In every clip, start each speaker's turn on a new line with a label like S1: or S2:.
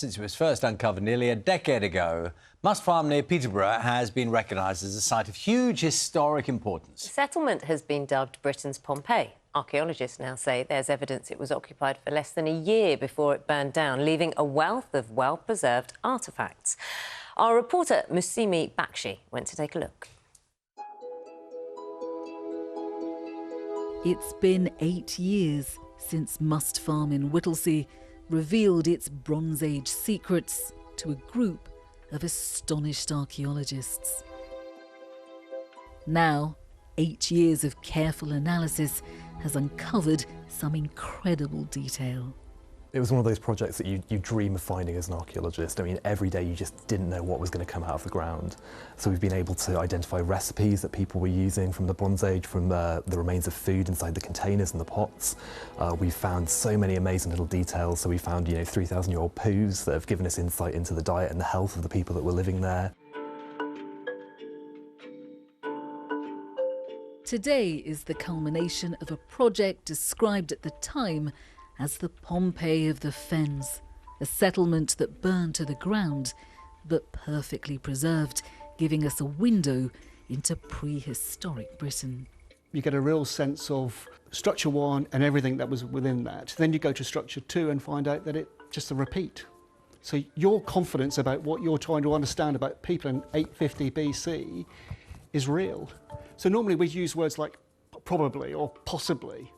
S1: Since it was first uncovered nearly a decade ago, Must Farm near Peterborough has been recognised as a site of huge historic importance.
S2: The settlement has been dubbed Britain's Pompeii. Archaeologists now say there's evidence it was occupied for less than a year before it burned down, leaving a wealth of well-preserved artefacts. Our reporter Musimi Bakshi went to take a look.
S3: It's been 8 years since Must Farm in Whittlesea revealed its Bronze Age secrets to a group of astonished archaeologists. Now, 8 years of careful analysis has uncovered some incredible detail.
S4: It was one of those projects that you dream of finding as an archaeologist. I mean, every day you just didn't know what was going to come out of the ground. So we've been able to identify recipes that people were using from the Bronze Age, from the remains of food inside the containers and the pots. We've found so many amazing little details. So we found, 3,000-year-old poos that have given us insight into the diet and the health of the people that were living there.
S3: Today is the culmination of a project described at the time as the Pompeii of the Fens, a settlement that burned to the ground, but perfectly preserved, giving us a window into prehistoric Britain.
S5: You get a real sense of structure one and everything that was within that. Then you go to structure two and find out that it's just a repeat. So your confidence about what you're trying to understand about people in 850 BC is real. So normally we use words like probably or possibly.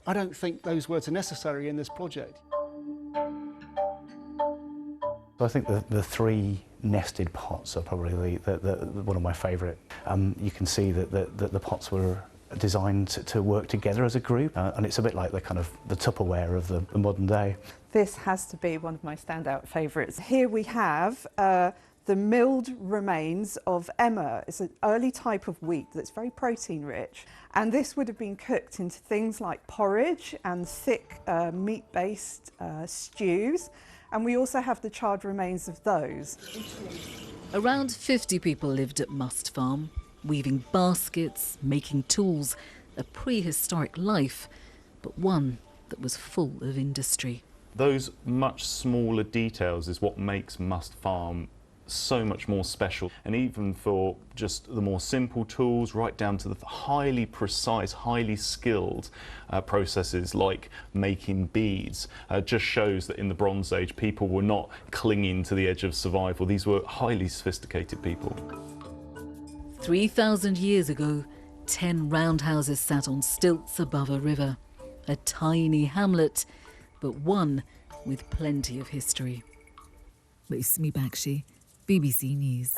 S5: I don't think those words are necessary in this project.
S6: I think the three nested pots are probably one of my favourite. You can see that the pots were designed to work together as a group, and it's a bit like the Tupperware of the modern day.
S7: This has to be one of my standout favourites. Here we have the milled remains of emmer. It's an early type of wheat that's very protein rich, and this would have been cooked into things like porridge and thick meat-based stews, and we also have the charred remains of those.
S3: Around 50 people lived at Must Farm, weaving baskets, making tools, a prehistoric life, but one that was full of industry.
S8: Those much smaller details is what makes Must Farm so much more special, and even for just the more simple tools right down to the highly precise, highly skilled processes like making beads, just shows that in the Bronze Age people were not clinging to the edge of survival. These were highly sophisticated people.
S3: 3,000 years ago, 10 roundhouses sat on stilts above a river, a tiny hamlet, but one with plenty of history. Musimi Bakshi, BBC News.